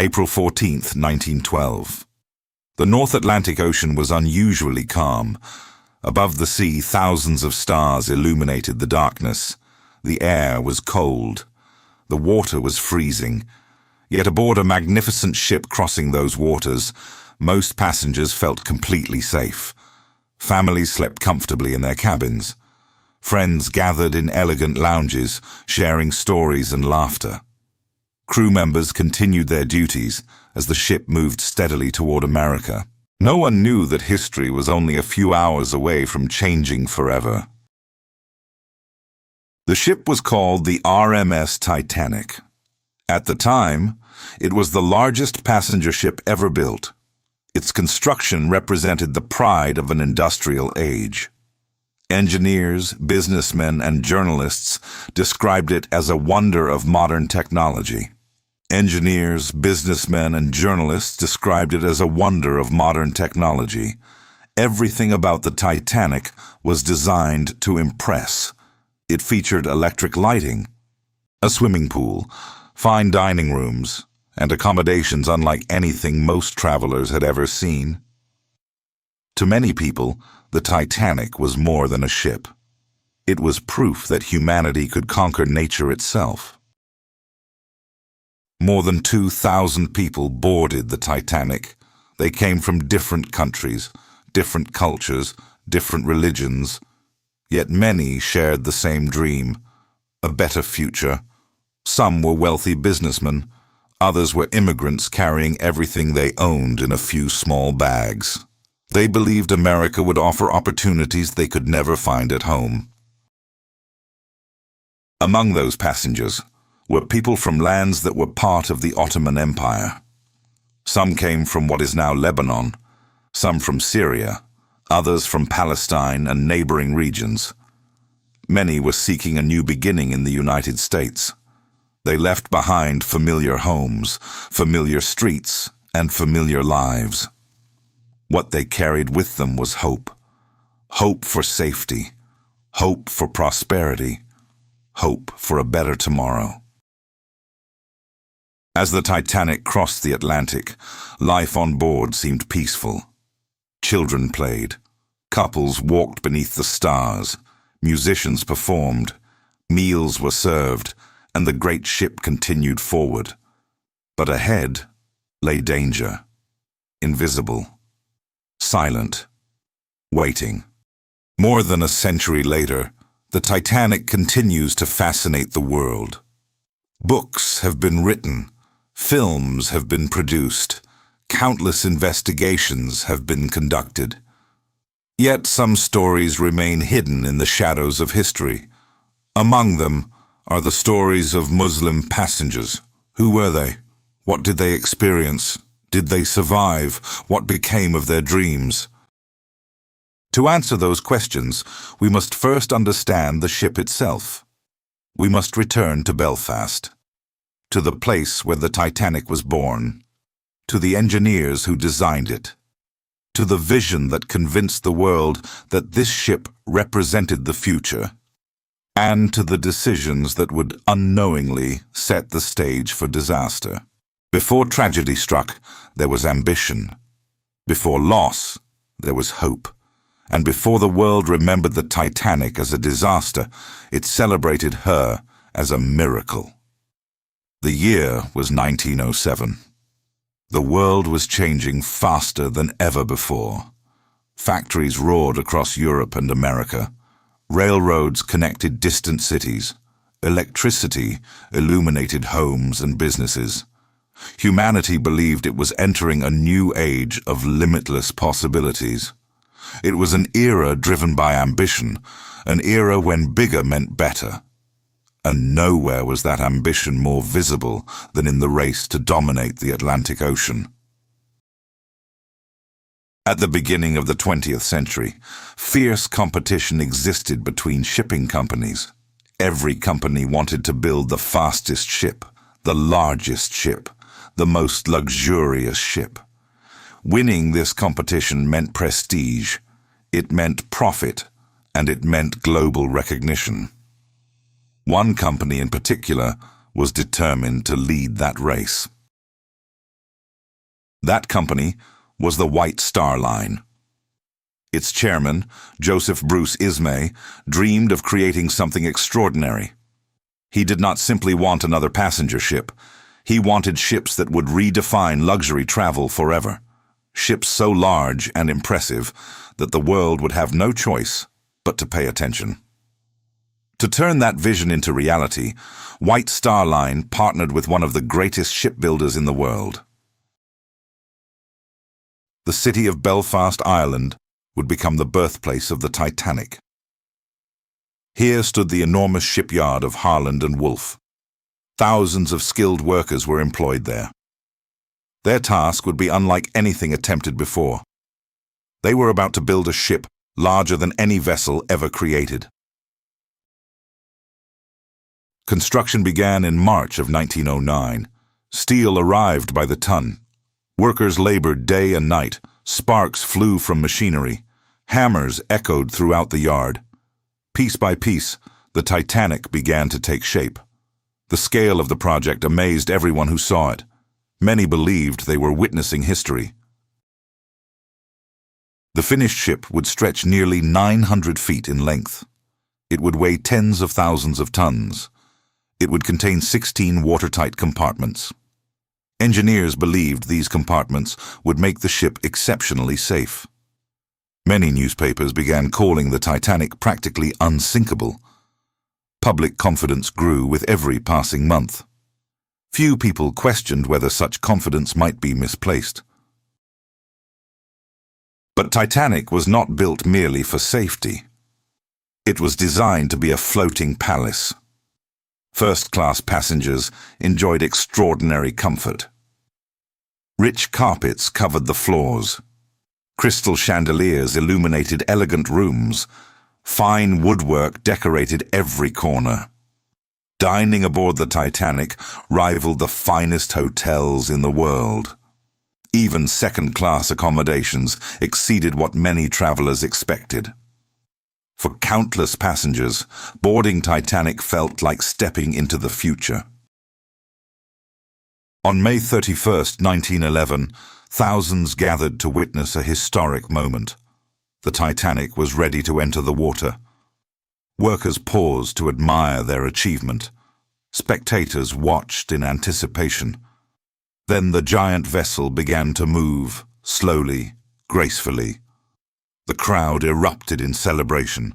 April 14, 1912. The North Atlantic Ocean was unusually calm. Above the sea, thousands of stars illuminated the darkness. The air was cold. The water was freezing. Yet aboard a magnificent ship crossing those waters, most passengers felt completely safe. Families slept comfortably in their cabins. Friends gathered in elegant lounges, sharing stories and laughter. Crew members continued their duties as the ship moved steadily toward America. No one knew that history was only a few hours away from changing forever. The ship was called the RMS Titanic. At the time, it was the largest passenger ship ever built. Its construction represented the pride of an industrial age. Engineers, businessmen, and journalists described it as a wonder of modern technology. Engineers, businessmen, and journalists described it as a wonder of modern technology. Everything about the Titanic was designed to impress. It featured electric lighting, a swimming pool, fine dining rooms, and accommodations unlike anything most travelers had ever seen. To many people, the Titanic was more than a ship. It was proof that humanity could conquer nature itself. More than 2,000 people boarded the Titanic. They came from different countries, different cultures, different religions. Yet many shared the same dream, a better future. Some were wealthy businessmen. Others were immigrants carrying everything they owned in a few small bags. They believed America would offer opportunities they could never find at home. Among those passengers were people from lands that were part of the Ottoman Empire. Some came from what is now Lebanon, some from Syria, others from Palestine and neighboring regions. Many were seeking a new beginning in the United States. They left behind familiar homes, familiar streets, and familiar lives. What they carried with them was hope. Hope for safety, hope for prosperity, hope for a better tomorrow. As the Titanic crossed the Atlantic, life on board seemed peaceful. Children played. Couples walked beneath the stars. Musicians performed. Meals were served, and the great ship continued forward. But ahead lay danger. Invisible. Silent. Waiting. More than a century later, the Titanic continues to fascinate the world. Books have been written. Films have been produced. Countless investigations have been conducted. Yet some stories remain hidden in the shadows of history. Among them are the stories of Muslim passengers. Who were they? What did they experience? Did they survive? What became of their dreams? To answer those questions, we must first understand the ship itself. We must return to Belfast, to the place where the Titanic was born, to the engineers who designed it, to the vision that convinced the world that this ship represented the future, and to the decisions that would unknowingly set the stage for disaster. Before tragedy struck, there was ambition. Before loss, there was hope. And before the world remembered the Titanic as a disaster, it celebrated her as a miracle. The year was 1907. The world was changing faster than ever before. Factories roared across Europe and America. Railroads connected distant cities. Electricity illuminated homes and businesses. Humanity believed it was entering a new age of limitless possibilities. It was an era driven by ambition, an era when bigger meant better. And nowhere was that ambition more visible than in the race to dominate the Atlantic Ocean. At the beginning of the 20th century, fierce competition existed between shipping companies. Every company wanted to build the fastest ship, the largest ship, the most luxurious ship. Winning this competition meant prestige, it meant profit, and it meant global recognition. One company in particular was determined to lead that race. That company was the White Star Line. Its chairman, Joseph Bruce Ismay, dreamed of creating something extraordinary. He did not simply want another passenger ship. He wanted ships that would redefine luxury travel forever. Ships so large and impressive that the world would have no choice but to pay attention. To turn that vision into reality, White Star Line partnered with one of the greatest shipbuilders in the world. The city of Belfast, Ireland, would become the birthplace of the Titanic. Here stood the enormous shipyard of Harland and Wolff. Thousands of skilled workers were employed there. Their task would be unlike anything attempted before. They were about to build a ship larger than any vessel ever created. Construction began in March of 1909. Steel arrived by the ton. Workers labored day and night. Sparks flew from machinery. Hammers echoed throughout the yard. Piece by piece, the Titanic began to take shape. The scale of the project amazed everyone who saw it. Many believed they were witnessing history. The finished ship would stretch nearly 900 feet in length. It would weigh tens of thousands of tons. It would contain 16 watertight compartments. Engineers believed these compartments would make the ship exceptionally safe. Many newspapers began calling the Titanic practically unsinkable. Public confidence grew with every passing month. Few people questioned whether such confidence might be misplaced. But Titanic was not built merely for safety. It was designed to be a floating palace. First-class passengers enjoyed extraordinary comfort. Rich carpets covered the floors. Crystal chandeliers illuminated elegant rooms. Fine woodwork decorated every corner. Dining aboard the Titanic rivaled the finest hotels in the world. Even second-class accommodations exceeded what many travelers expected. For countless passengers, boarding Titanic felt like stepping into the future. On May 31, 1911, thousands gathered to witness a historic moment. The Titanic was ready to enter the water. Workers paused to admire their achievement. Spectators watched in anticipation. Then the giant vessel began to move, slowly, gracefully. The crowd erupted in celebration.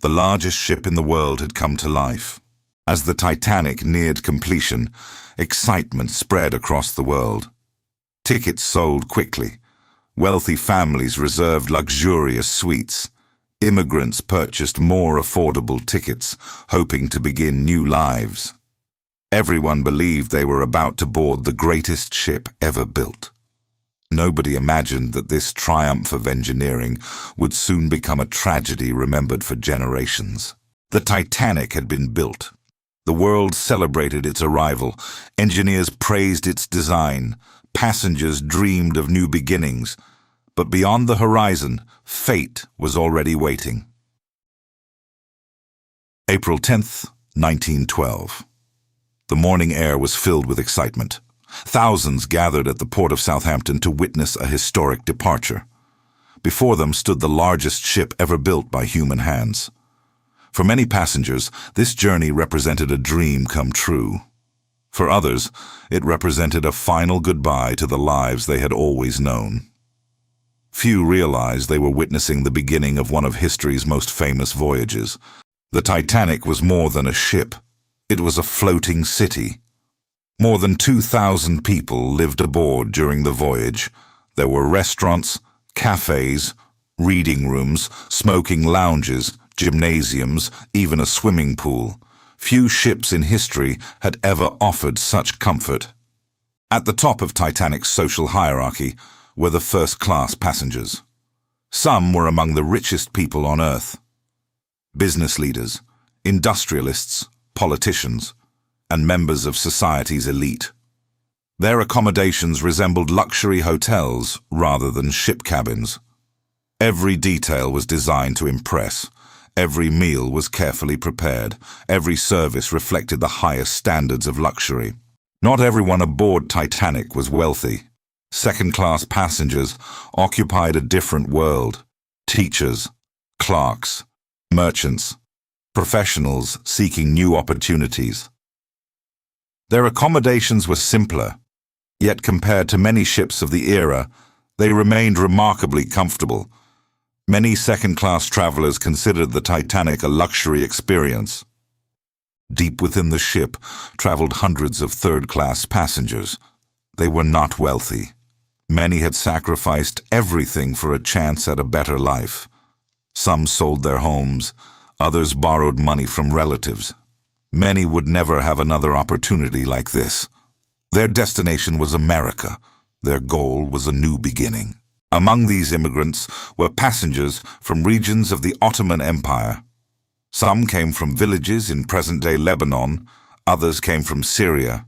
The largest ship in the world had come to life. As the Titanic neared completion, excitement spread across the world. Tickets sold quickly. Wealthy families reserved luxurious suites. Immigrants purchased more affordable tickets, hoping to begin new lives. Everyone believed they were about to board the greatest ship ever built. Nobody imagined that this triumph of engineering would soon become a tragedy remembered for generations. The Titanic had been built. The world celebrated its arrival. Engineers praised its design. Passengers dreamed of new beginnings. But beyond the horizon, fate was already waiting. April 10th, 1912. The morning air was filled with excitement. Thousands gathered at the port of Southampton to witness a historic departure. Before them stood the largest ship ever built by human hands. For many passengers, this journey represented a dream come true. For others, it represented a final goodbye to the lives they had always known. Few realized they were witnessing the beginning of one of history's most famous voyages. The Titanic was more than a ship. It was a floating city. More than 2,000 people lived aboard during the voyage. There were restaurants, cafes, reading rooms, smoking lounges, gymnasiums, even a swimming pool. Few ships in history had ever offered such comfort. At the top of Titanic's social hierarchy were the first-class passengers. Some were among the richest people on Earth. Business leaders, industrialists, politicians, and members of society's elite. Their accommodations resembled luxury hotels rather than ship cabins. Every detail was designed to impress. Every meal was carefully prepared. Every service reflected the highest standards of luxury. Not everyone aboard Titanic was wealthy. Second-class passengers occupied a different world. Teachers, clerks, merchants, professionals seeking new opportunities. Their accommodations were simpler, yet compared to many ships of the era, they remained remarkably comfortable. Many second-class travelers considered the Titanic a luxury experience. Deep within the ship traveled hundreds of third-class passengers. They were not wealthy. Many had sacrificed everything for a chance at a better life. Some sold their homes, others borrowed money from relatives. Many would never have another opportunity like this. Their destination was America. Their goal was a new beginning. Among these immigrants were passengers from regions of the Ottoman Empire. Some came from villages in present-day Lebanon, others came from Syria.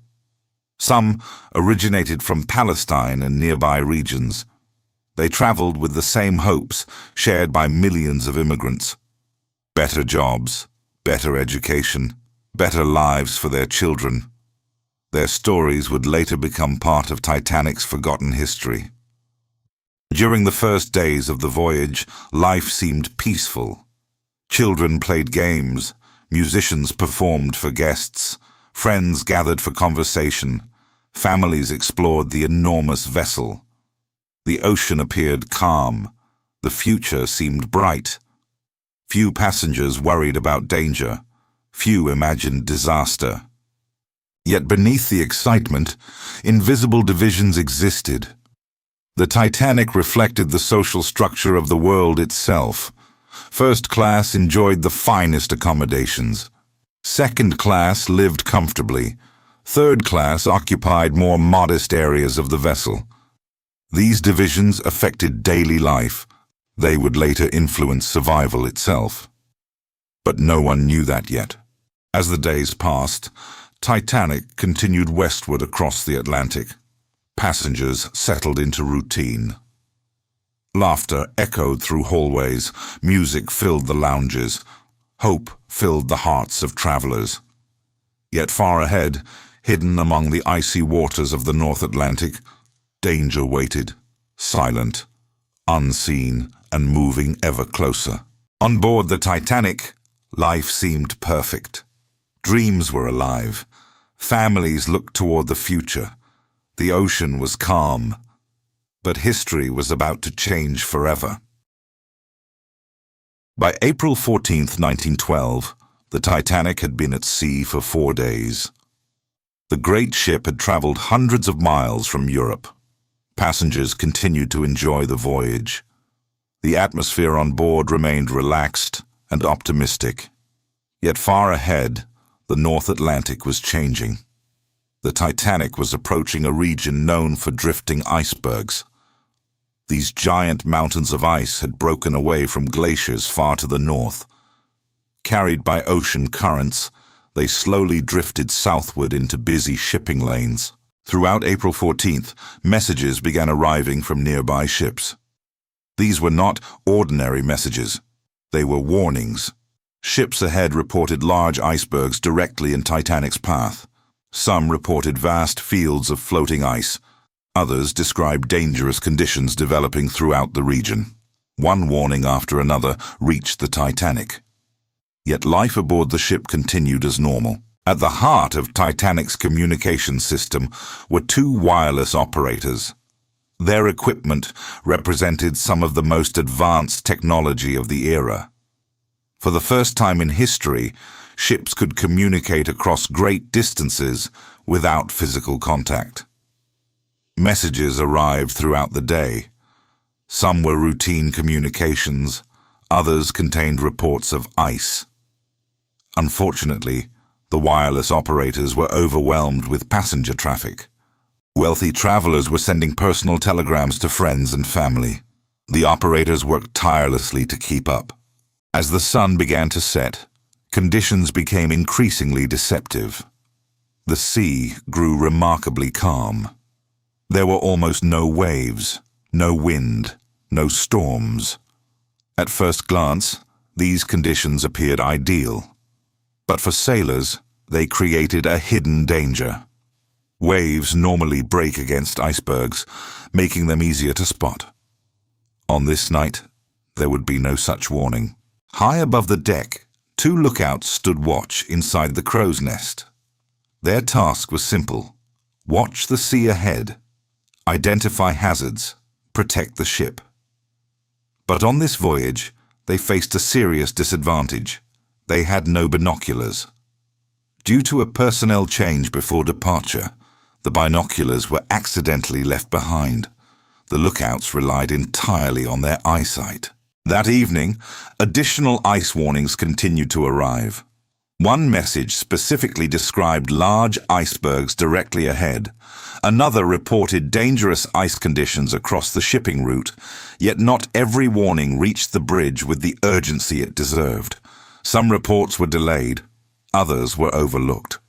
Some originated from Palestine and nearby regions. They traveled with the same hopes shared by millions of immigrants. Better jobs, better education, better lives for their children. Their stories would later become part of Titanic's forgotten history. During the first days of the voyage, life seemed peaceful. Children played games, musicians performed for guests, friends gathered for conversation, families explored the enormous vessel. The ocean appeared calm, the future seemed bright. Few passengers worried about danger, few imagined disaster. Yet beneath the excitement, invisible divisions existed. The Titanic reflected the social structure of the world itself. First class enjoyed the finest accommodations. Second class lived comfortably. Third class occupied more modest areas of the vessel. These divisions affected daily life. They would later influence survival itself. But no one knew that yet. As the days passed, Titanic continued westward across the Atlantic. Passengers settled into routine. Laughter echoed through hallways, music filled the lounges, hope filled the hearts of travelers. Yet far ahead, hidden among the icy waters of the North Atlantic, danger waited, silent, unseen, and moving ever closer. On board the Titanic, life seemed perfect. Dreams were alive. Families looked toward the future. The ocean was calm. But history was about to change forever. By April 14, 1912, the Titanic had been at sea for 4 days. The great ship had traveled hundreds of miles from Europe. Passengers continued to enjoy the voyage. The atmosphere on board remained relaxed and optimistic. Yet far ahead, the North Atlantic was changing. The Titanic was approaching a region known for drifting icebergs. These giant mountains of ice had broken away from glaciers far to the north. Carried by ocean currents, they slowly drifted southward into busy shipping lanes. Throughout April 14th, messages began arriving from nearby ships. These were not ordinary messages. They were warnings. Ships ahead reported large icebergs directly in Titanic's path. Some reported vast fields of floating ice. Others described dangerous conditions developing throughout the region. One warning after another reached the Titanic. Yet life aboard the ship continued as normal. At the heart of Titanic's communication system were 2 wireless operators. Their equipment represented some of the most advanced technology of the era. For the first time in history, ships could communicate across great distances without physical contact. Messages arrived throughout the day. Some were routine communications, others contained reports of ice. Unfortunately, the wireless operators were overwhelmed with passenger traffic. Wealthy travelers were sending personal telegrams to friends and family. The operators worked tirelessly to keep up. As the sun began to set, conditions became increasingly deceptive. The sea grew remarkably calm. There were almost no waves, no wind, no storms. At first glance, these conditions appeared ideal. But for sailors, they created a hidden danger. Waves normally break against icebergs, making them easier to spot. On this night, there would be no such warning. High above the deck, two lookouts stood watch inside the crow's nest. Their task was simple: watch the sea ahead, identify hazards, protect the ship. But on this voyage, they faced a serious disadvantage. They had no binoculars. Due to a personnel change before departure, the binoculars were accidentally left behind. The lookouts relied entirely on their eyesight. That evening, additional ice warnings continued to arrive. One message specifically described large icebergs directly ahead. Another reported dangerous ice conditions across the shipping route, yet not every warning reached the bridge with the urgency it deserved. Some reports were delayed, others were overlooked.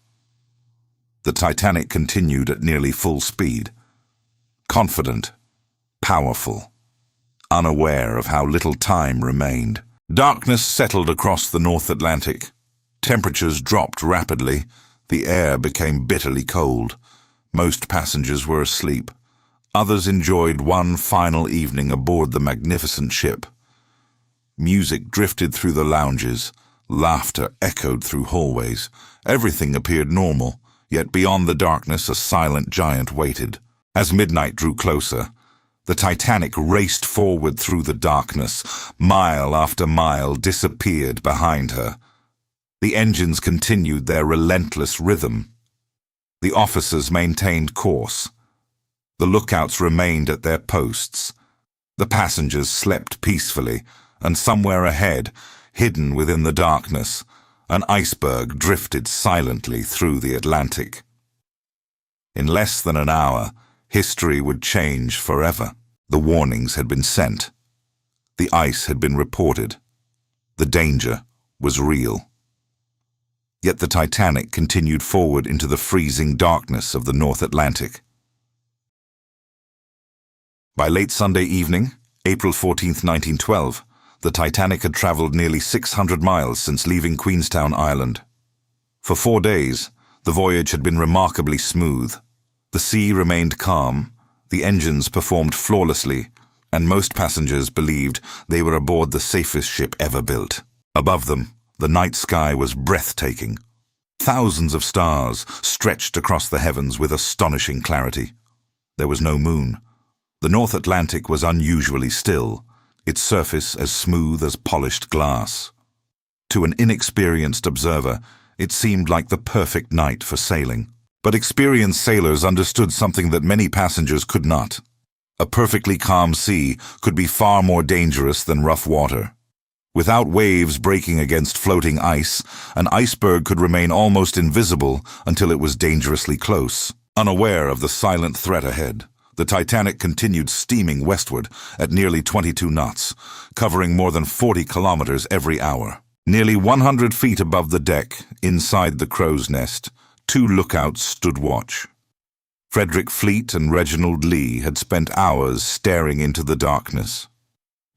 The Titanic continued at nearly full speed. Confident, powerful, unaware of how little time remained. Darkness settled across the North Atlantic. Temperatures dropped rapidly. The air became bitterly cold. Most passengers were asleep. Others enjoyed one final evening aboard the magnificent ship. Music drifted through the lounges. Laughter echoed through hallways. Everything appeared normal, yet beyond the darkness a silent giant waited. As midnight drew closer, the Titanic raced forward through the darkness. Mile after mile disappeared behind her. The engines continued their relentless rhythm. The officers maintained course. The lookouts remained at their posts. The passengers slept peacefully, and somewhere ahead, hidden within the darkness, an iceberg drifted silently through the Atlantic. In less than an hour, history would change forever. The warnings had been sent. The ice had been reported. The danger was real. Yet the Titanic continued forward into the freezing darkness of the North Atlantic. By late Sunday evening, April 14, 1912, the Titanic had traveled nearly 600 miles since leaving Queenstown Island. For 4 days, the voyage had been remarkably smooth. The sea remained calm, the engines performed flawlessly, and most passengers believed they were aboard the safest ship ever built. Above them, the night sky was breathtaking. Thousands of stars stretched across the heavens with astonishing clarity. There was no moon. The North Atlantic was unusually still, its surface as smooth as polished glass. To an inexperienced observer, it seemed like the perfect night for sailing. But experienced sailors understood something that many passengers could not. A perfectly calm sea could be far more dangerous than rough water. Without waves breaking against floating ice, an iceberg could remain almost invisible until it was dangerously close. Unaware of the silent threat ahead, the Titanic continued steaming westward at nearly 22 knots, covering more than 40 kilometers every hour. Nearly 100 feet above the deck, inside the crow's nest, 2 lookouts stood watch. Frederick Fleet and Reginald Lee had spent hours staring into the darkness.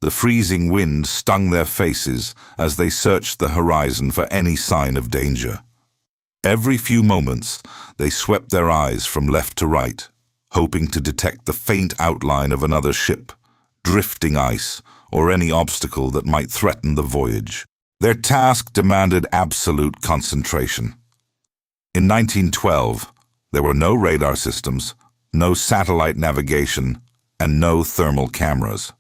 The freezing wind stung their faces as they searched the horizon for any sign of danger. Every few moments, they swept their eyes from left to right, hoping to detect the faint outline of another ship, drifting ice, or any obstacle that might threaten the voyage. Their task demanded absolute concentration. In 1912, there were no radar systems, no satellite navigation, and no thermal cameras.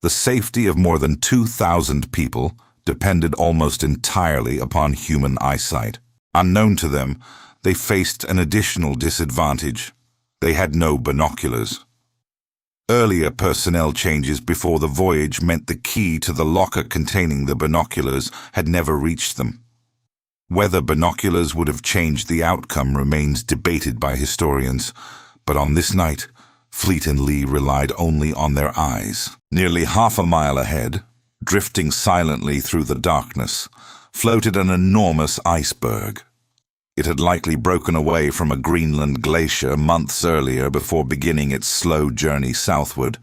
The safety of more than 2,000 people depended almost entirely upon human eyesight. Unknown to them, they faced an additional disadvantage. They had no binoculars. Earlier personnel changes before the voyage meant the key to the locker containing the binoculars had never reached them. Whether binoculars would have changed the outcome remains debated by historians, but on this night, Fleet and Lee relied only on their eyes. Nearly half a mile ahead, drifting silently through the darkness, floated an enormous iceberg. It had likely broken away from a Greenland glacier months earlier before beginning its slow journey southward,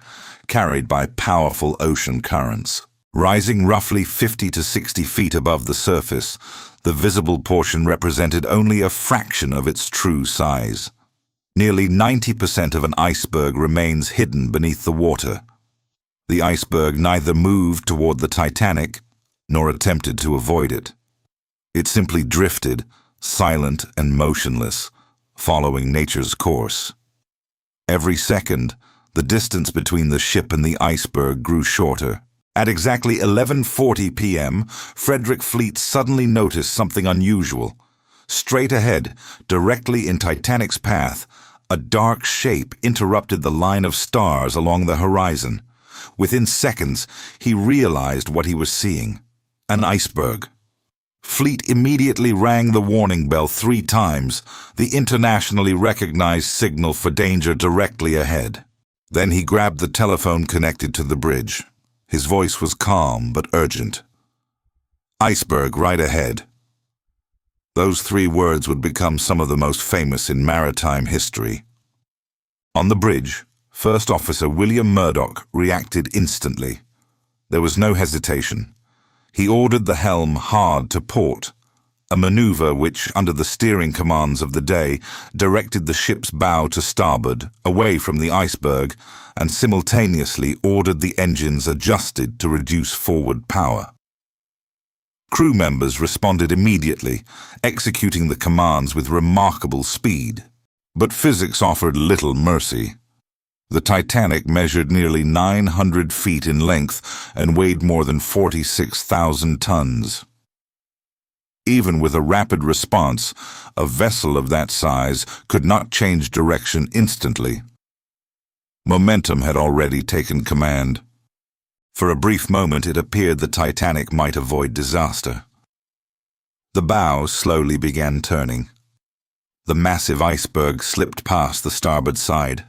carried by powerful ocean currents. Rising roughly 50 to 60 feet above the surface, the visible portion represented only a fraction of its true size. Nearly 90% of an iceberg remains hidden beneath the water. The iceberg neither moved toward the Titanic nor attempted to avoid it. It simply drifted, silent and motionless, following nature's course. Every second, the distance between the ship and the iceberg grew shorter. At exactly 11:40 p.m., Frederick Fleet suddenly noticed something unusual. Straight ahead, directly in Titanic's path, a dark shape interrupted the line of stars along the horizon. Within seconds, he realized what he was seeing: an iceberg. Fleet immediately rang the warning bell 3 times, the internationally recognized signal for danger directly ahead. Then he grabbed the telephone connected to the bridge. His voice was calm but urgent. "Iceberg right ahead." Those 3 words would become some of the most famous in maritime history. On the bridge, First Officer William Murdoch reacted instantly. There was no hesitation. He ordered the helm hard to port, a maneuver which, under the steering commands of the day, directed the ship's bow to starboard, away from the iceberg, and simultaneously ordered the engines adjusted to reduce forward power. Crew members responded immediately, executing the commands with remarkable speed. But physics offered little mercy. The Titanic measured nearly 900 feet in length and weighed more than 46,000 tons. Even with a rapid response, a vessel of that size could not change direction instantly. Momentum had already taken command. For a brief moment, it appeared the Titanic might avoid disaster. The bow slowly began turning. The massive iceberg slipped past the starboard side.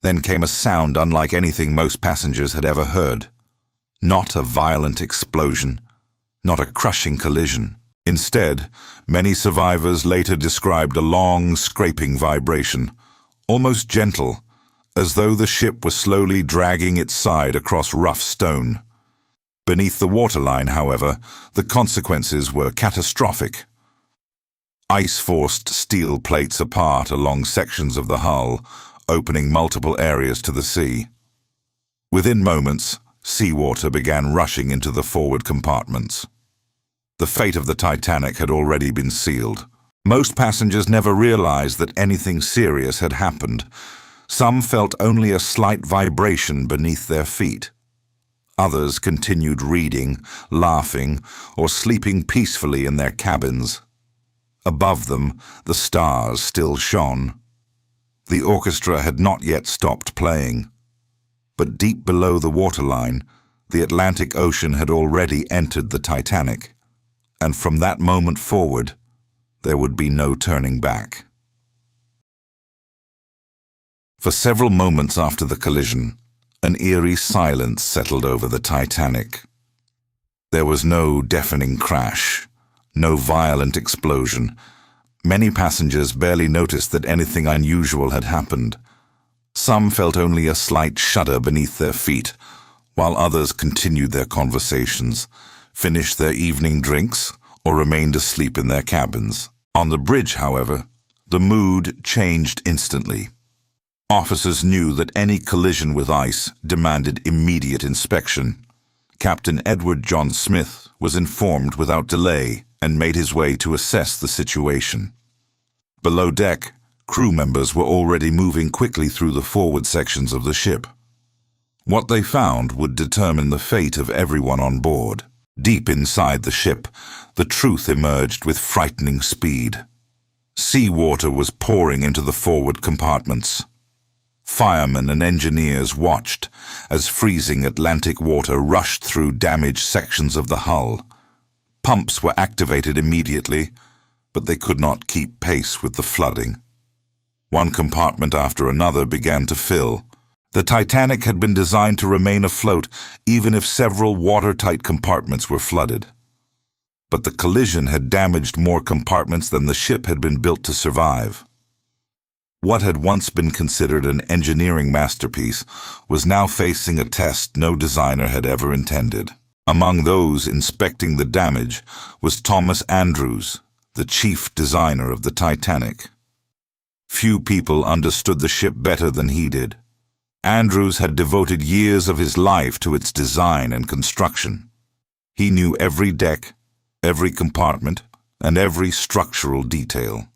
Then came a sound unlike anything most passengers had ever heard. Not a violent explosion, not a crushing collision. Instead, many survivors later described a long, scraping vibration, almost gentle, as though the ship was slowly dragging its side across rough stone. Beneath the waterline, however, the consequences were catastrophic. Ice forced steel plates apart along sections of the hull, opening multiple areas to the sea. Within moments, seawater began rushing into the forward compartments. The fate of the Titanic had already been sealed. Most passengers never realized that anything serious had happened. Some felt only a slight vibration beneath their feet. Others continued reading, laughing, or sleeping peacefully in their cabins. Above them, the stars still shone. The orchestra had not yet stopped playing. But deep below the waterline, the Atlantic Ocean had already entered the Titanic, and from that moment forward, there would be no turning back. For several moments after the collision, an eerie silence settled over the Titanic. There was no deafening crash, no violent explosion. Many passengers barely noticed that anything unusual had happened. Some felt only a slight shudder beneath their feet, while others continued their conversations, finished their evening drinks, or remained asleep in their cabins. On the bridge, however, the mood changed instantly. Officers knew that any collision with ice demanded immediate inspection. Captain Edward John Smith was informed without delay and made his way to assess the situation. Below deck, crew members were already moving quickly through the forward sections of the ship. What they found would determine the fate of everyone on board. Deep inside the ship, the truth emerged with frightening speed. Seawater was pouring into the forward compartments. Firemen and engineers watched as freezing Atlantic water rushed through damaged sections of the hull. Pumps were activated immediately, but they could not keep pace with the flooding. One compartment after another began to fill. The Titanic had been designed to remain afloat even if several watertight compartments were flooded. But the collision had damaged more compartments than the ship had been built to survive. What had once been considered an engineering masterpiece was now facing a test no designer had ever intended. Among those inspecting the damage was Thomas Andrews, the chief designer of the Titanic. Few people understood the ship better than he did. Andrews had devoted years of his life to its design and construction. He knew every deck, every compartment, and every structural detail.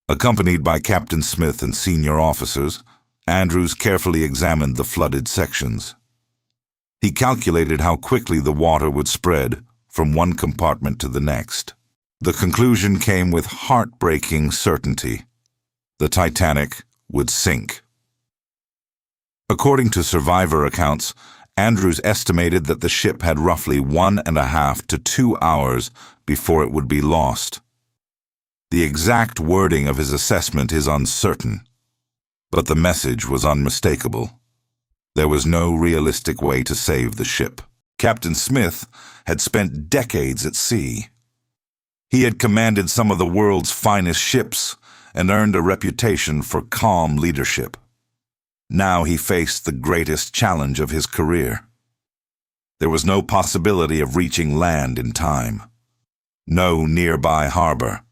Accompanied by Captain Smith and senior officers, Andrews carefully examined the flooded sections. He calculated how quickly the water would spread from one compartment to the next. The conclusion came with heartbreaking certainty. The Titanic would sink. According to survivor accounts, Andrews estimated that the ship had roughly 1.5 to 2 hours before it would be lost. The exact wording of his assessment is uncertain, but the message was unmistakable. There was no realistic way to save the ship. Captain Smith had spent decades at sea. He had commanded some of the world's finest ships and earned a reputation for calm leadership. Now he faced the greatest challenge of his career. There was no possibility of reaching land in time. No nearby harbor.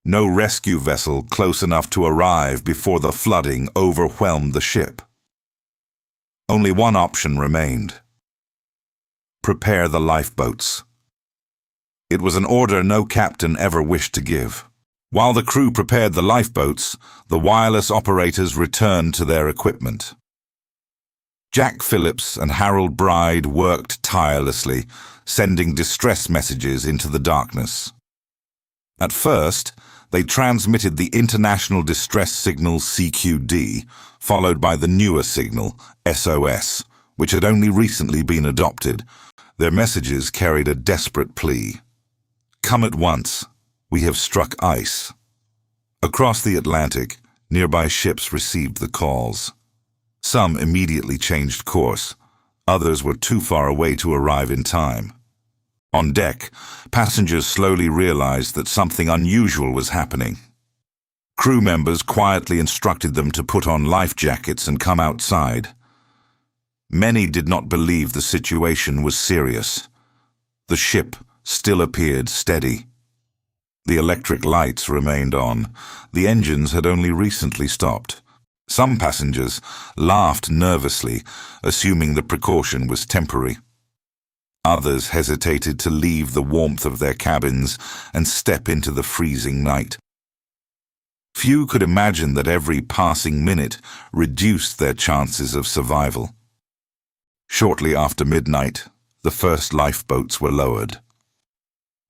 No rescue vessel close enough to arrive before the flooding overwhelmed the ship. Only one option remained. Prepare the lifeboats. It was an order no captain ever wished to give. While the crew prepared the lifeboats, the wireless operators returned to their equipment. Jack Phillips and Harold Bride worked tirelessly, sending distress messages into the darkness. At first, they transmitted the international distress signal CQD, followed by the newer signal, SOS, which had only recently been adopted. Their messages carried a desperate plea. Come at once. We have struck ice. Across the Atlantic, nearby ships received the calls. Some immediately changed course. Others were too far away to arrive in time. On deck, passengers slowly realized that something unusual was happening. Crew members quietly instructed them to put on life jackets and come outside. Many did not believe the situation was serious. The ship still appeared steady. The electric lights remained on. The engines had only recently stopped. Some passengers laughed nervously, assuming the precaution was temporary. Others hesitated to leave the warmth of their cabins and step into the freezing night. Few could imagine that every passing minute reduced their chances of survival. Shortly after midnight, the first lifeboats were lowered.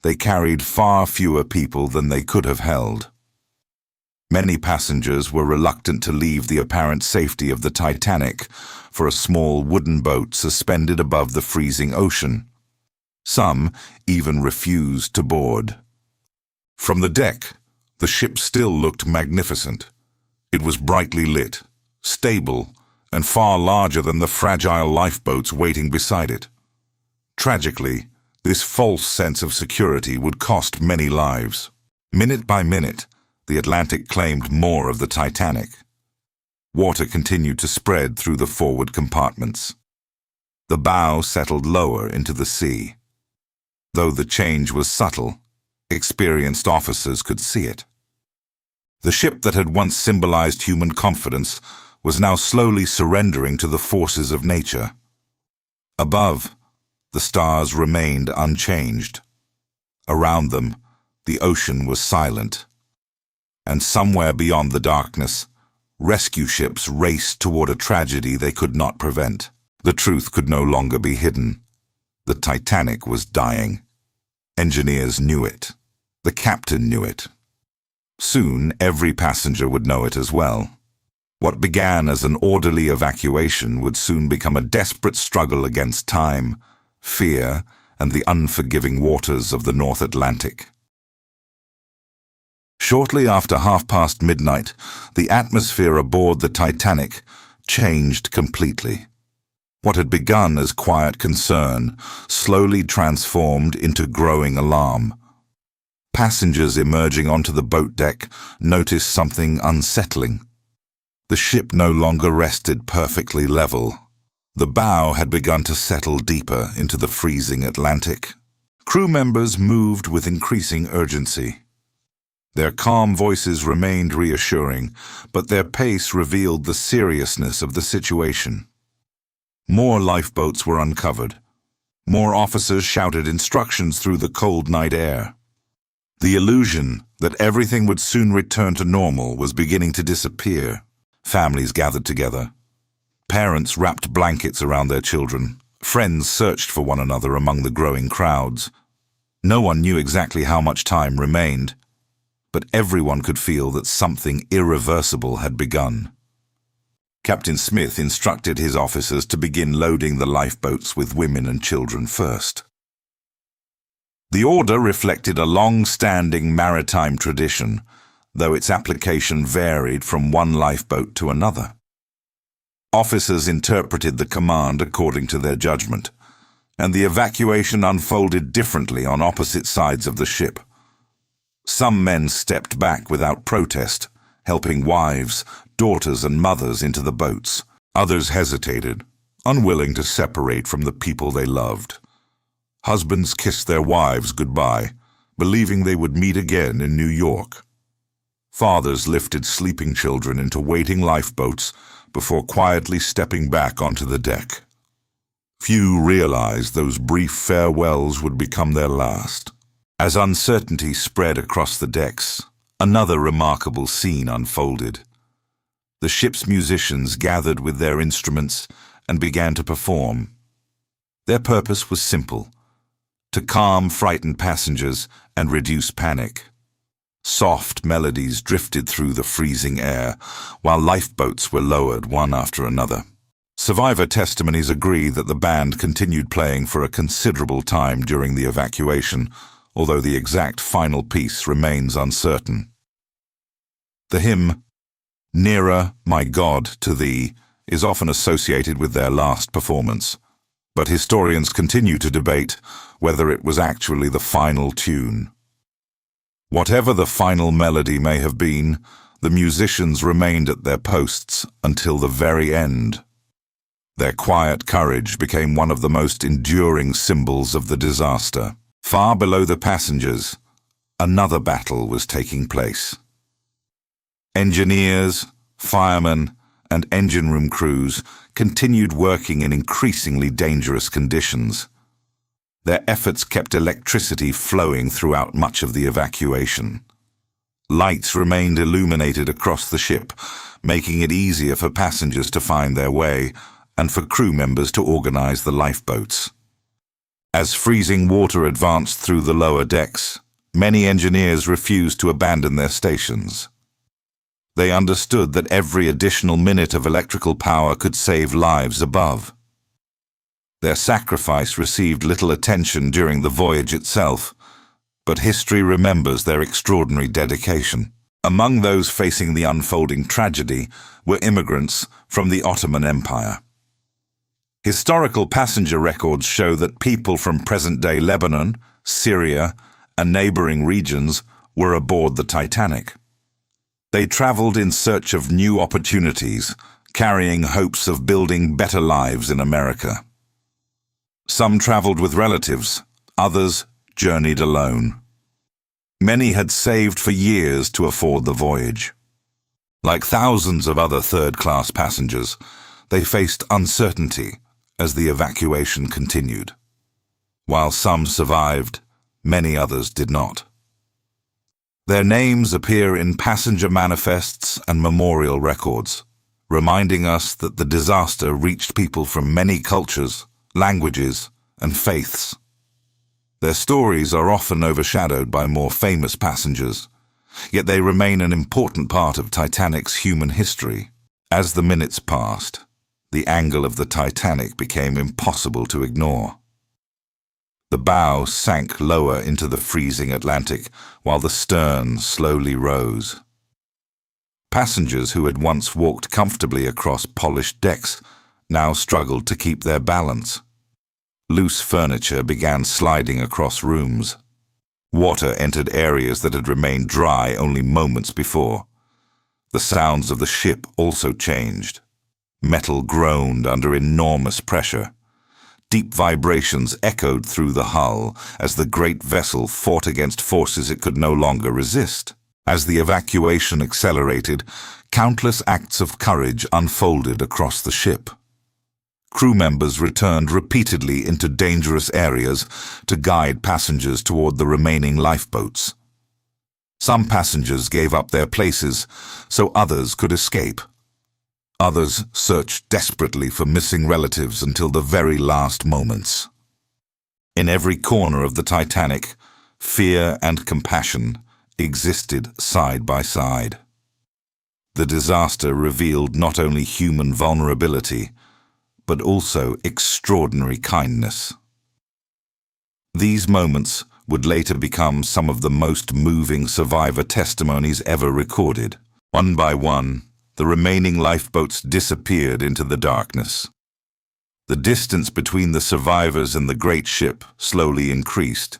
They carried far fewer people than they could have held. Many passengers were reluctant to leave the apparent safety of the Titanic for a small wooden boat suspended above the freezing ocean. Some even refused to board. From the deck, the ship still looked magnificent. It was brightly lit, stable, and far larger than the fragile lifeboats waiting beside it. Tragically, this false sense of security would cost many lives. Minute by minute, the Atlantic claimed more of the Titanic. Water continued to spread through the forward compartments. The bow settled lower into the sea. Though the change was subtle, experienced officers could see it. The ship that had once symbolized human confidence was now slowly surrendering to the forces of nature. Above, the stars remained unchanged. Around them, the ocean was silent. And somewhere beyond the darkness, rescue ships raced toward a tragedy they could not prevent. The truth could no longer be hidden. The Titanic was dying. Engineers knew it. The captain knew it. Soon, every passenger would know it as well. What began as an orderly evacuation would soon become a desperate struggle against time, fear, and the unforgiving waters of the North Atlantic. Shortly after midnight, the atmosphere aboard the Titanic changed completely. What had begun as quiet concern slowly transformed into growing alarm. Passengers emerging onto the boat deck noticed something unsettling. The ship no longer rested perfectly level. The bow had begun to settle deeper into the freezing Atlantic. Crew members moved with increasing urgency. Their calm voices remained reassuring, but their pace revealed the seriousness of the situation. More lifeboats were uncovered. More officers shouted instructions through the cold night air. The illusion that everything would soon return to normal was beginning to disappear. Families gathered together. Parents wrapped blankets around their children. Friends searched for one another among the growing crowds. No one knew exactly how much time remained, but everyone could feel that something irreversible had begun. Captain Smith instructed his officers to begin loading the lifeboats with women and children first. The order reflected a long-standing maritime tradition, though its application varied from one lifeboat to another. Officers interpreted the command according to their judgment, and the evacuation unfolded differently on opposite sides of the ship. Some men stepped back without protest, helping wives, daughters, and mothers into the boats. Others hesitated, unwilling to separate from the people they loved. Husbands kissed their wives goodbye, believing they would meet again in New York. Fathers lifted sleeping children into waiting lifeboats before quietly stepping back onto the deck. Few realized those brief farewells would become their last. As uncertainty spread across the decks, another remarkable scene unfolded. The ship's musicians gathered with their instruments and began to perform. Their purpose was simple: to calm frightened passengers and reduce panic. Soft melodies drifted through the freezing air, while lifeboats were lowered one after another. Survivor testimonies agree that the band continued playing for a considerable time during the evacuation, although the exact final piece remains uncertain. The hymn, "Nearer, My God, to Thee," is often associated with their last performance, but historians continue to debate whether it was actually the final tune. Whatever the final melody may have been, the musicians remained at their posts until the very end. Their quiet courage became one of the most enduring symbols of the disaster. Far below the passengers, another battle was taking place. Engineers, firemen, and engine room crews continued working in increasingly dangerous conditions. Their efforts kept electricity flowing throughout much of the evacuation. Lights remained illuminated across the ship, making it easier for passengers to find their way and for crew members to organize the lifeboats. As freezing water advanced through the lower decks, many engineers refused to abandon their stations. They understood that every additional minute of electrical power could save lives above. Their sacrifice received little attention during the voyage itself, but history remembers their extraordinary dedication. Among those facing the unfolding tragedy were immigrants from the Ottoman Empire. Historical passenger records show that people from present-day Lebanon, Syria, and neighboring regions were aboard the Titanic. They traveled in search of new opportunities, carrying hopes of building better lives in America. Some traveled with relatives, others journeyed alone. Many had saved for years to afford the voyage. Like thousands of other third-class passengers, they faced uncertainty as the evacuation continued. While some survived, many others did not. Their names appear in passenger manifests and memorial records, reminding us that the disaster reached people from many cultures, languages, and faiths. Their stories are often overshadowed by more famous passengers, yet they remain an important part of Titanic's human history. As the minutes passed, the angle of the Titanic became impossible to ignore. The bow sank lower into the freezing Atlantic, while the stern slowly rose. Passengers who had once walked comfortably across polished decks now struggled to keep their balance. Loose furniture began sliding across rooms. Water entered areas that had remained dry only moments before. The sounds of the ship also changed. Metal groaned under enormous pressure. Deep vibrations echoed through the hull as the great vessel fought against forces it could no longer resist. As the evacuation accelerated, countless acts of courage unfolded across the ship. Crew members returned repeatedly into dangerous areas to guide passengers toward the remaining lifeboats. Some passengers gave up their places so others could escape. Others searched desperately for missing relatives until the very last moments. In every corner of the Titanic, fear and compassion existed side by side. The disaster revealed not only human vulnerability, but also extraordinary kindness. These moments would later become some of the most moving survivor testimonies ever recorded. One by one, the remaining lifeboats disappeared into the darkness. The distance between the survivors and the great ship slowly increased.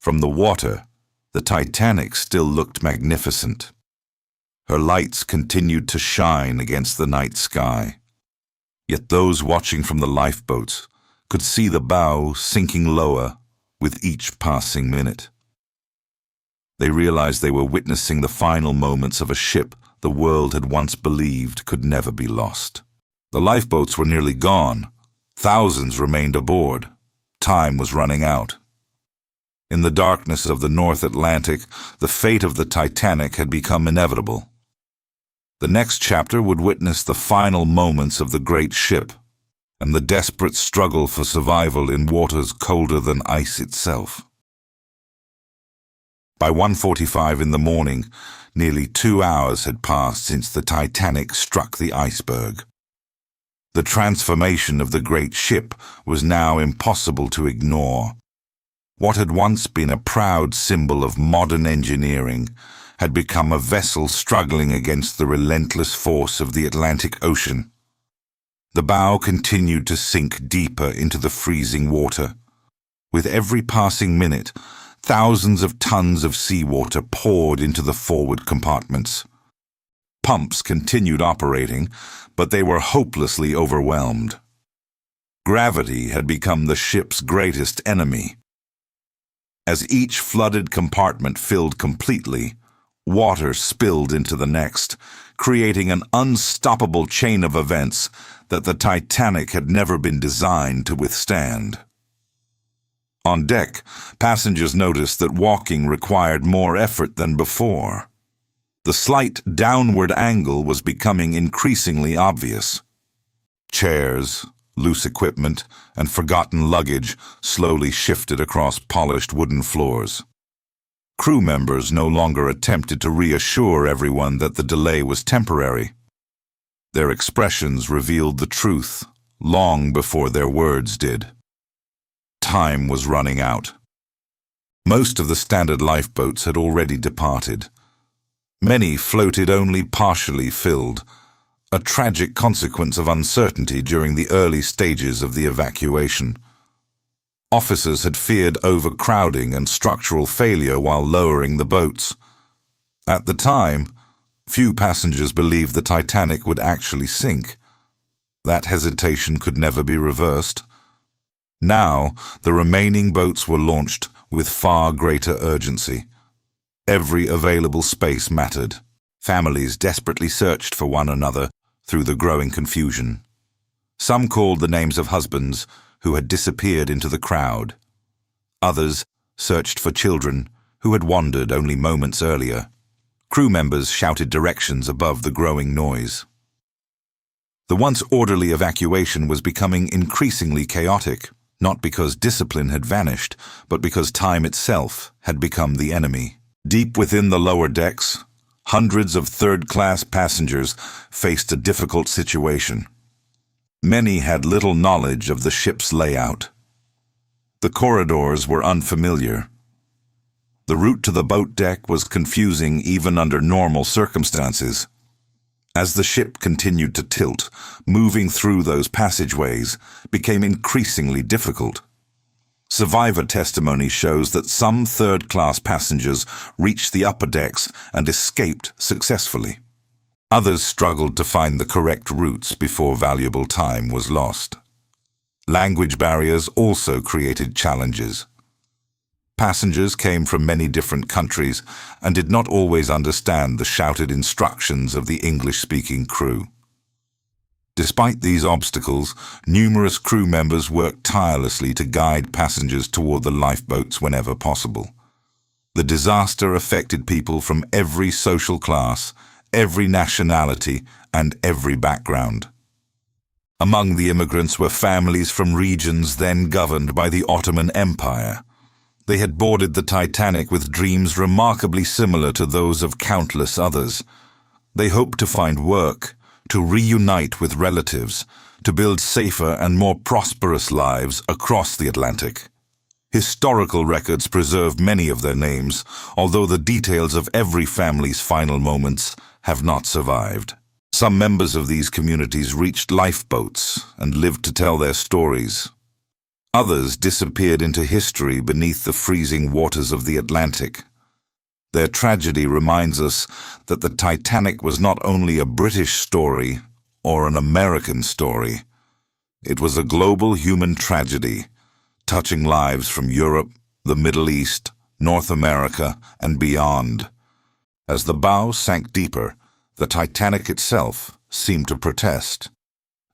From the water, the Titanic still looked magnificent. Her lights continued to shine against the night sky. Yet those watching from the lifeboats could see the bow sinking lower with each passing minute. They realized they were witnessing the final moments of a ship the world had once believed could never be lost. The lifeboats were nearly gone. Thousands remained aboard. Time was running out. In the darkness of the North Atlantic, the fate of the Titanic had become inevitable. The next chapter would witness the final moments of the great ship and the desperate struggle for survival in waters colder than ice itself. By 1:45 in the morning, nearly 2 hours had passed since the Titanic struck the iceberg. The transformation of the great ship was now impossible to ignore. What had once been a proud symbol of modern engineering had become a vessel struggling against the relentless force of the Atlantic Ocean. The bow continued to sink deeper into the freezing water. With every passing minute, thousands of tons of seawater poured into the forward compartments. Pumps continued operating, but they were hopelessly overwhelmed. Gravity had become the ship's greatest enemy. As each flooded compartment filled completely, water spilled into the next, creating an unstoppable chain of events that the Titanic had never been designed to withstand. On deck, passengers noticed that walking required more effort than before. The slight downward angle was becoming increasingly obvious. Chairs, loose equipment, and forgotten luggage slowly shifted across polished wooden floors. Crew members no longer attempted to reassure everyone that the delay was temporary. Their expressions revealed the truth long before their words did. Time was running out. Most of the standard lifeboats had already departed. Many floated only partially filled, a tragic consequence of uncertainty during the early stages of the evacuation. Officers had feared overcrowding and structural failure while lowering the boats. At the time, few passengers believed the Titanic would actually sink. That hesitation could never be reversed. Now, the remaining boats were launched with far greater urgency. Every available space mattered. Families desperately searched for one another through the growing confusion. Some called the names of husbands who had disappeared into the crowd. Others searched for children who had wandered only moments earlier. Crew members shouted directions above the growing noise. The once orderly evacuation was becoming increasingly chaotic, not because discipline had vanished, but because time itself had become the enemy. Deep within the lower decks, hundreds of third-class passengers faced a difficult situation. Many had little knowledge of the ship's layout. The corridors were unfamiliar. The route to the boat deck was confusing even under normal circumstances. As the ship continued to tilt, moving through those passageways became increasingly difficult. Survivor testimony shows that some third-class passengers reached the upper decks and escaped successfully. Others struggled to find the correct routes before valuable time was lost. Language barriers also created challenges. Passengers came from many different countries and did not always understand the shouted instructions of the English-speaking crew. Despite these obstacles, numerous crew members worked tirelessly to guide passengers toward the lifeboats whenever possible. The disaster affected people from every social class, every nationality, and every background. Among the immigrants were families from regions then governed by the Ottoman Empire. They had boarded the Titanic with dreams remarkably similar to those of countless others. They hoped to find work, to reunite with relatives, to build safer and more prosperous lives across the Atlantic. Historical records preserve many of their names, although the details of every family's final moments have not survived. Some members of these communities reached lifeboats and lived to tell their stories. Others disappeared into history beneath the freezing waters of the Atlantic. Their tragedy reminds us that the Titanic was not only a British story or an American story. It was a global human tragedy, touching lives from Europe, the Middle East, North America, and beyond. As the bow sank deeper, the Titanic itself seemed to protest.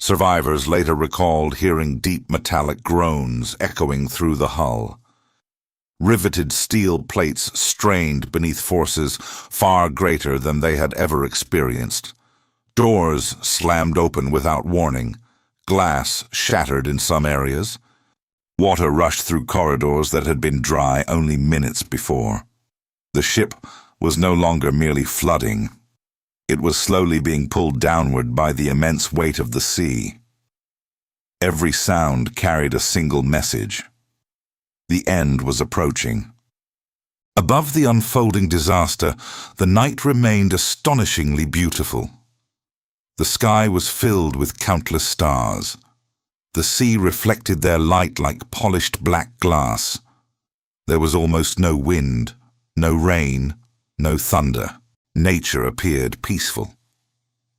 Survivors later recalled hearing deep metallic groans echoing through the hull. Riveted steel plates strained beneath forces far greater than they had ever experienced. Doors slammed open without warning. Glass shattered in some areas. Water rushed through corridors that had been dry only minutes before. The ship was no longer merely flooding. It was slowly being pulled downward by the immense weight of the sea. Every sound carried a single message. The end was approaching. Above the unfolding disaster, the night remained astonishingly beautiful. The sky was filled with countless stars. The sea reflected their light like polished black glass. There was almost no wind, no rain, no thunder. Nature appeared peaceful.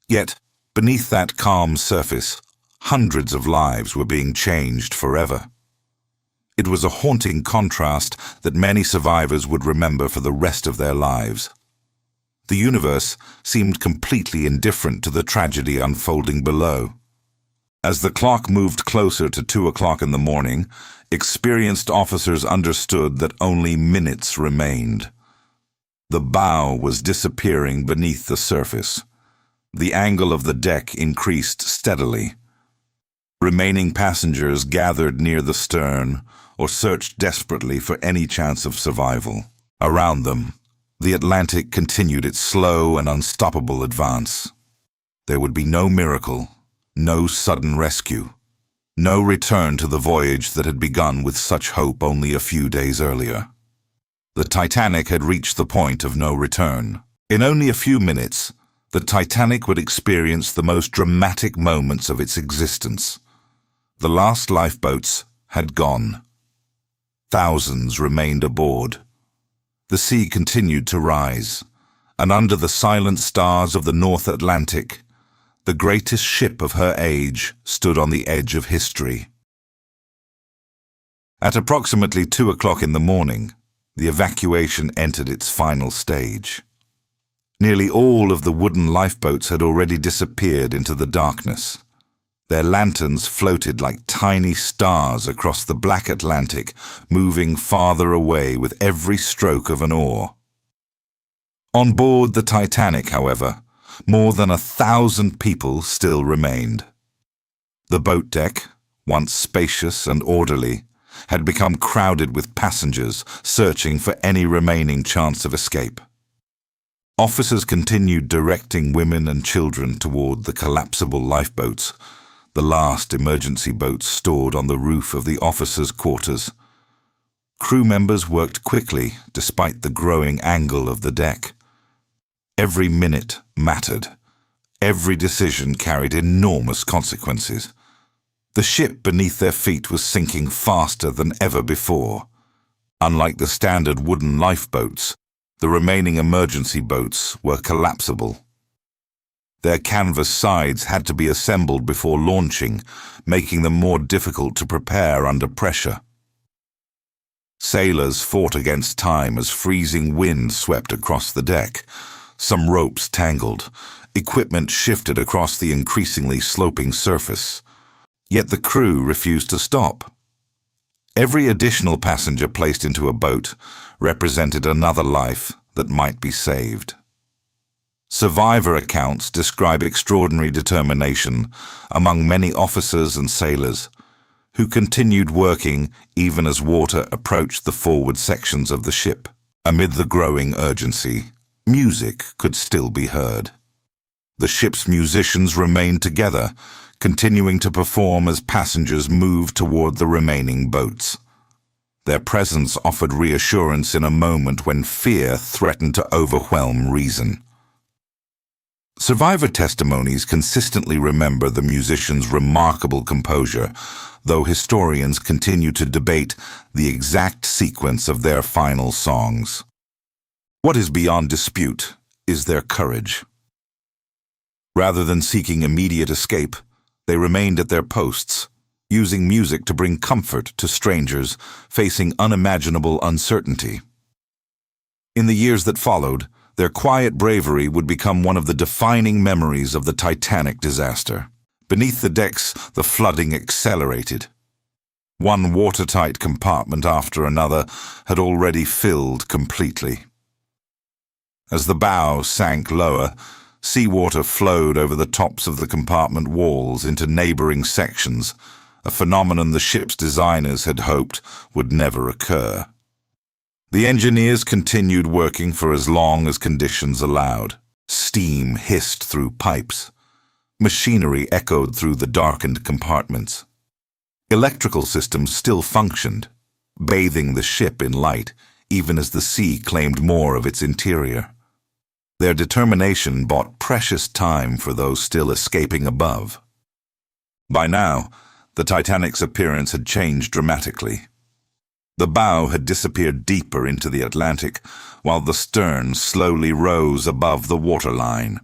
Yet, beneath that calm surface, hundreds of lives were being changed forever. It was a haunting contrast that many survivors would remember for the rest of their lives. The universe seemed completely indifferent to the tragedy unfolding below. As the clock moved closer to 2 o'clock in the morning, experienced officers understood that only minutes remained. The bow was disappearing beneath the surface. The angle of the deck increased steadily. Remaining passengers gathered near the stern or searched desperately for any chance of survival. Around them, the Atlantic continued its slow and unstoppable advance. There would be no miracle, no sudden rescue, no return to the voyage that had begun with such hope only a few days earlier. The Titanic had reached the point of no return. In only a few minutes, the Titanic would experience the most dramatic moments of its existence. The last lifeboats had gone. Thousands remained aboard. The sea continued to rise, and under the silent stars of the North Atlantic, the greatest ship of her age stood on the edge of history. At approximately 2 o'clock in the morning, the evacuation entered its final stage. Nearly all of the wooden lifeboats had already disappeared into the darkness. Their lanterns floated like tiny stars across the black Atlantic, moving farther away with every stroke of an oar. On board the Titanic, however, more than 1,000 people still remained. The boat deck, once spacious and orderly, had become crowded with passengers searching for any remaining chance of escape. Officers continued directing women and children toward the collapsible lifeboats, the last emergency boats stored on the roof of the officers' quarters. Crew members worked quickly despite the growing angle of the deck. Every minute mattered. Every decision carried enormous consequences. The ship beneath their feet was sinking faster than ever before. Unlike the standard wooden lifeboats, the remaining emergency boats were collapsible. Their canvas sides had to be assembled before launching, making them more difficult to prepare under pressure. Sailors fought against time as freezing wind swept across the deck. Some ropes tangled. Equipment shifted across the increasingly sloping surface. Yet the crew refused to stop. Every additional passenger placed into a boat represented another life that might be saved. Survivor accounts describe extraordinary determination among many officers and sailors who continued working even as water approached the forward sections of the ship. Amid the growing urgency, music could still be heard. The ship's musicians remained together, continuing to perform as passengers moved toward the remaining boats. Their presence offered reassurance in a moment when fear threatened to overwhelm reason. Survivor testimonies consistently remember the musicians' remarkable composure, though historians continue to debate the exact sequence of their final songs. What is beyond dispute is their courage. Rather than seeking immediate escape, they remained at their posts, using music to bring comfort to strangers facing unimaginable uncertainty. In the years that followed, their quiet bravery would become one of the defining memories of the Titanic disaster. Beneath the decks, the flooding accelerated. One watertight compartment after another had already filled completely. As the bow sank lower, seawater flowed over the tops of the compartment walls into neighboring sections, a phenomenon the ship's designers had hoped would never occur. The engineers continued working for as long as conditions allowed. Steam hissed through pipes. Machinery echoed through the darkened compartments. Electrical systems still functioned, bathing the ship in light, even as the sea claimed more of its interior. Their determination bought precious time for those still escaping above. By now, the Titanic's appearance had changed dramatically. The bow had disappeared deeper into the Atlantic, while the stern slowly rose above the waterline.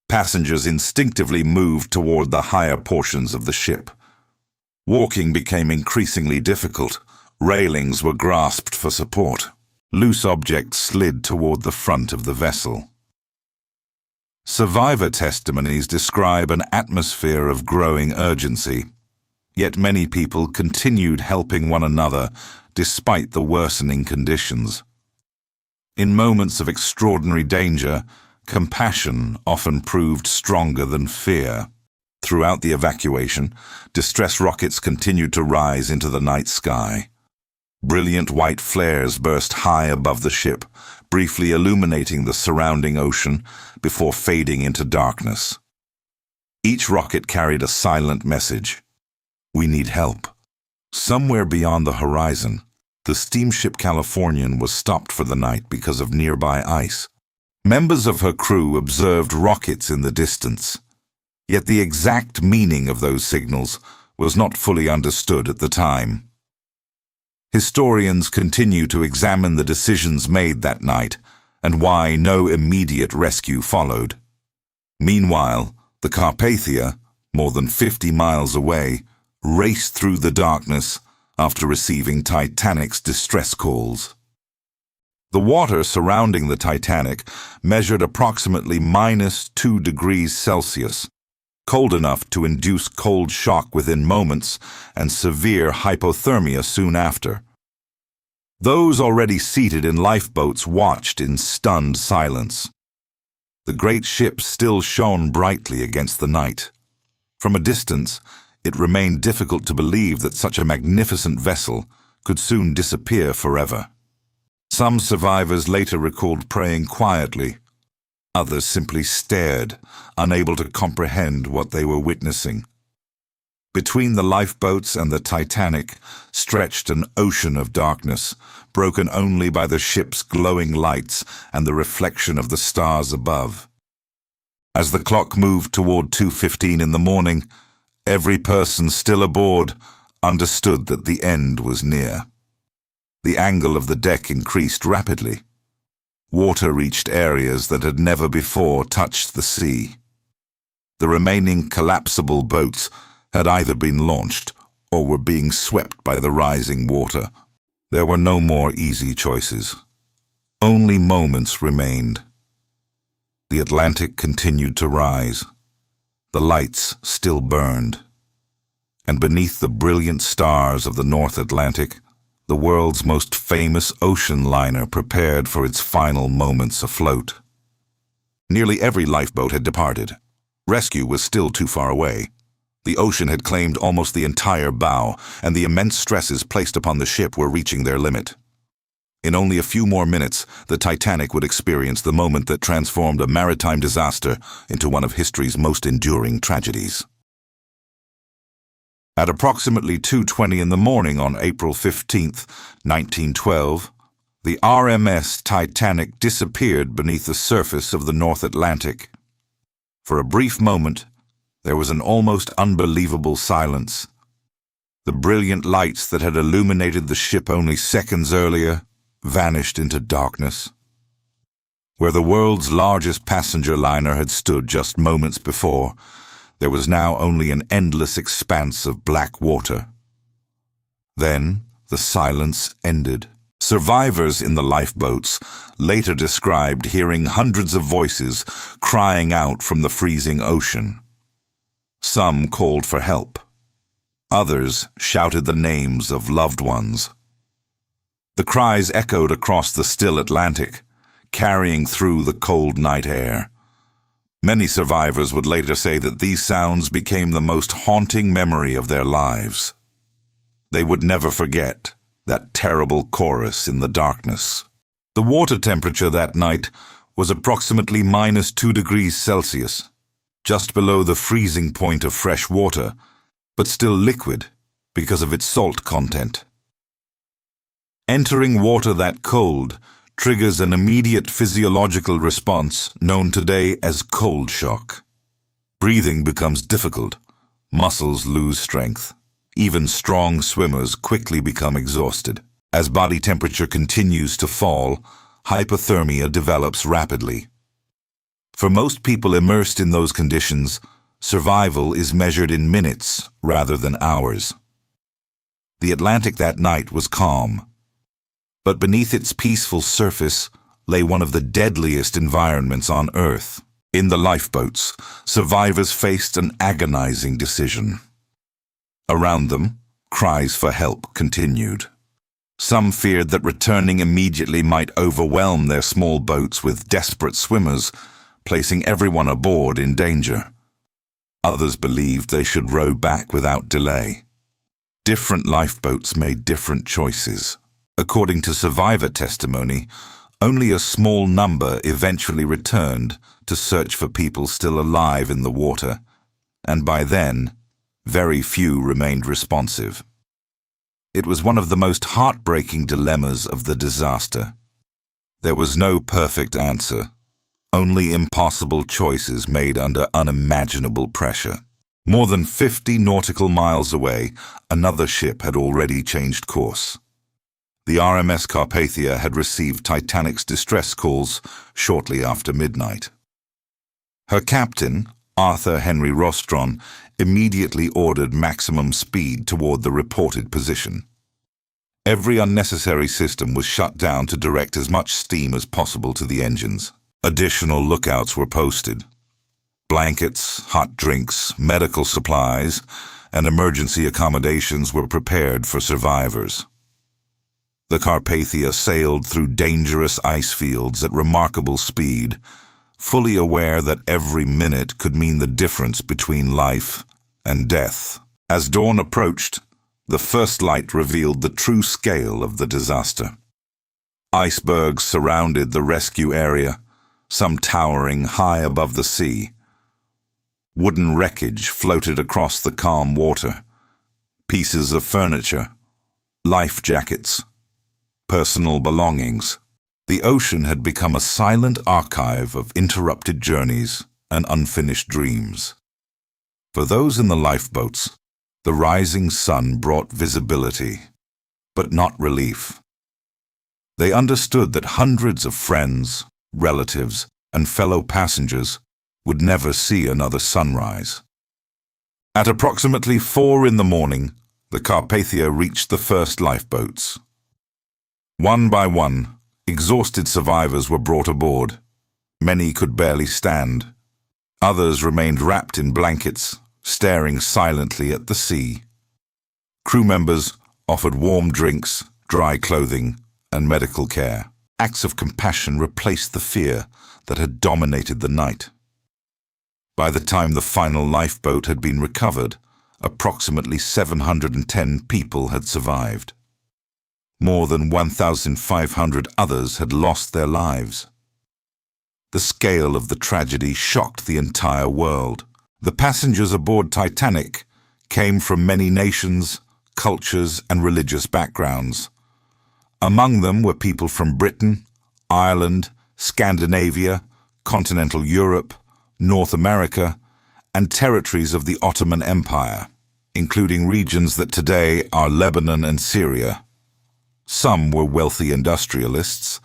Passengers instinctively moved toward the higher portions of the ship. Walking became increasingly difficult. Railings were grasped for support. Loose objects slid toward the front of the vessel. Survivor testimonies describe an atmosphere of growing urgency, yet many people continued helping one another despite the worsening conditions. In moments of extraordinary danger, compassion often proved stronger than fear. Throughout the evacuation, distress rockets continued to rise into the night sky. Brilliant white flares burst high above the ship, briefly illuminating the surrounding ocean before fading into darkness. Each rocket carried a silent message. We need help. Somewhere beyond the horizon, the steamship Californian was stopped for the night because of nearby ice. Members of her crew observed rockets in the distance, yet the exact meaning of those signals was not fully understood at the time. Historians continue to examine the decisions made that night and why no immediate rescue followed. Meanwhile, the Carpathia, more than 50 miles away, raced through the darkness after receiving Titanic's distress calls. The water surrounding the Titanic measured approximately -2 degrees Celsius, cold enough to induce cold shock within moments and severe hypothermia soon after. Those already seated in lifeboats watched in stunned silence. The great ship still shone brightly against the night. From a distance, it remained difficult to believe that such a magnificent vessel could soon disappear forever. Some survivors later recalled praying quietly. Others simply stared, unable to comprehend what they were witnessing. Between the lifeboats and the Titanic stretched an ocean of darkness, broken only by the ship's glowing lights and the reflection of the stars above. As the clock moved toward 2:15 in the morning, every person still aboard understood that the end was near. The angle of the deck increased rapidly. Water reached areas that had never before touched the sea. The remaining collapsible boats had either been launched or were being swept by the rising water. There were no more easy choices. Only moments remained. The Atlantic continued to rise. The lights still burned. And beneath the brilliant stars of the North Atlantic, the world's most famous ocean liner prepared for its final moments afloat. Nearly every lifeboat had departed. Rescue was still too far away. The ocean had claimed almost the entire bow, and the immense stresses placed upon the ship were reaching their limit. In only a few more minutes, the Titanic would experience the moment that transformed a maritime disaster into one of history's most enduring tragedies. At approximately 2:20 in the morning on April 15, 1912, the RMS Titanic disappeared beneath the surface of the North Atlantic. For a brief moment, there was an almost unbelievable silence. The brilliant lights that had illuminated the ship only seconds earlier vanished into darkness. Where the world's largest passenger liner had stood just moments before, there was now only an endless expanse of black water. Then the silence ended. Survivors in the lifeboats later described hearing hundreds of voices crying out from the freezing ocean. Some called for help. Others shouted the names of loved ones. The cries echoed across the still Atlantic, carrying through the cold night air. Many survivors would later say that these sounds became the most haunting memory of their lives. They would never forget that terrible chorus in the darkness. The water temperature that night was approximately -2 degrees Celsius, just below the freezing point of fresh water, but still liquid because of its salt content. Entering water that cold triggers an immediate physiological response known today as cold shock. Breathing becomes difficult, muscles lose strength. Even strong swimmers quickly become exhausted. As body temperature continues to fall, hypothermia develops rapidly. For most people immersed in those conditions, survival is measured in minutes rather than hours. The Atlantic that night was calm, but beneath its peaceful surface lay one of the deadliest environments on Earth. In the lifeboats, survivors faced an agonizing decision. Around them, cries for help continued. Some feared that returning immediately might overwhelm their small boats with desperate swimmers, placing everyone aboard in danger. Others believed they should row back without delay. Different lifeboats made different choices. According to survivor testimony, only a small number eventually returned to search for people still alive in the water, and by then, very few remained responsive. It was one of the most heartbreaking dilemmas of the disaster. There was no perfect answer, only impossible choices made under unimaginable pressure. More than 50 nautical miles away, another ship had already changed course. The RMS Carpathia had received Titanic's distress calls shortly after midnight. Her captain, Arthur Henry Rostron, immediately ordered maximum speed toward the reported position. Every unnecessary system was shut down to direct as much steam as possible to the engines. Additional lookouts were posted. Blankets, hot drinks, medical supplies, and emergency accommodations were prepared for survivors. The Carpathia sailed through dangerous ice fields at remarkable speed, fully aware that every minute could mean the difference between life and death. As dawn approached, the first light revealed the true scale of the disaster. Icebergs surrounded the rescue area, some towering high above the sea. Wooden wreckage floated across the calm water. Pieces of furniture, life jackets, personal belongings. The ocean had become a silent archive of interrupted journeys and unfinished dreams. For those in the lifeboats, the rising sun brought visibility, but not relief. They understood that hundreds of friends, relatives, and fellow passengers would never see another sunrise. At approximately 4 in the morning, the Carpathia reached the first lifeboats. One by one, exhausted survivors were brought aboard. Many could barely stand. Others remained wrapped in blankets, staring silently at the sea. Crew members offered warm drinks, dry clothing, and medical care. Acts of compassion replaced the fear that had dominated the night. By the time the final lifeboat had been recovered, approximately 710 people had survived. More than 1,500 others had lost their lives. The scale of the tragedy shocked the entire world. The passengers aboard Titanic came from many nations, cultures, and religious backgrounds. Among them were people from Britain, Ireland, Scandinavia, continental Europe, North America, and territories of the Ottoman Empire, including regions that today are Lebanon and Syria. Some were wealthy industrialists,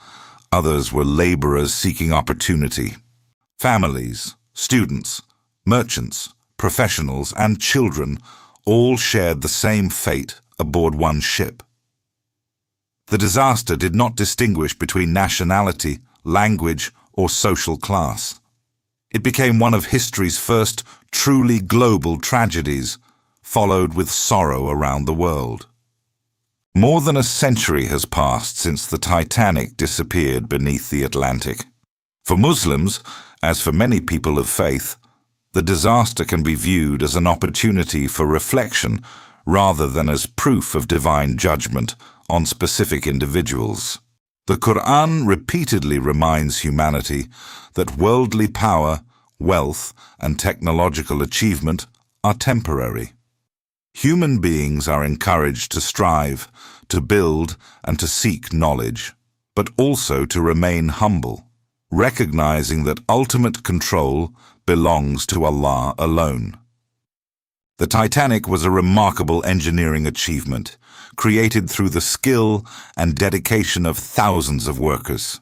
others were laborers seeking opportunity. Families, students, merchants, professionals, and children all shared the same fate aboard one ship. The disaster did not distinguish between nationality, language, or social class. It became one of history's first truly global tragedies, followed with sorrow around the world. More than a century has passed since the Titanic disappeared beneath the Atlantic. For Muslims, as for many people of faith, the disaster can be viewed as an opportunity for reflection rather than as proof of divine judgment on specific individuals. The Quran repeatedly reminds humanity that worldly power, wealth, and technological achievement are temporary. Human beings are encouraged to strive, to build, and to seek knowledge, but also to remain humble, recognizing that ultimate control belongs to Allah alone. The Titanic was a remarkable engineering achievement, created through the skill and dedication of thousands of workers.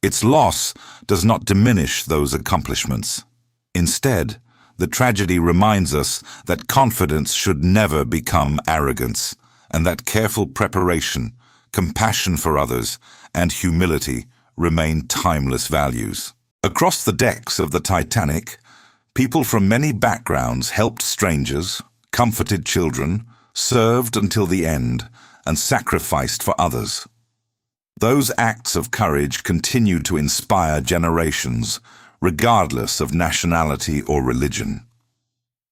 Its loss does not diminish those accomplishments. Instead, the tragedy reminds us that confidence should never become arrogance, and that careful preparation, compassion for others, and humility remain timeless values. Across the decks of the Titanic, people from many backgrounds helped strangers, comforted children, served until the end, and sacrificed for others. Those acts of courage continue to inspire generations, regardless of nationality or religion.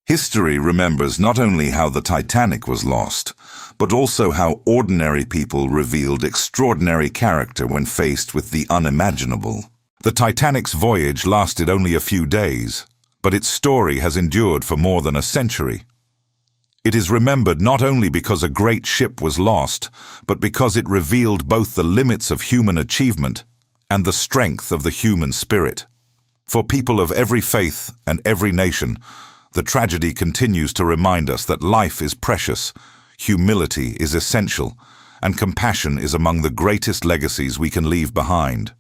History remembers not only how the Titanic was lost, but also how ordinary people revealed extraordinary character when faced with the unimaginable. The Titanic's voyage lasted only a few days, but its story has endured for more than a century. It is remembered not only because a great ship was lost, but because it revealed both the limits of human achievement and the strength of the human spirit. For people of every faith and every nation, the tragedy continues to remind us that life is precious, humility is essential, and compassion is among the greatest legacies we can leave behind.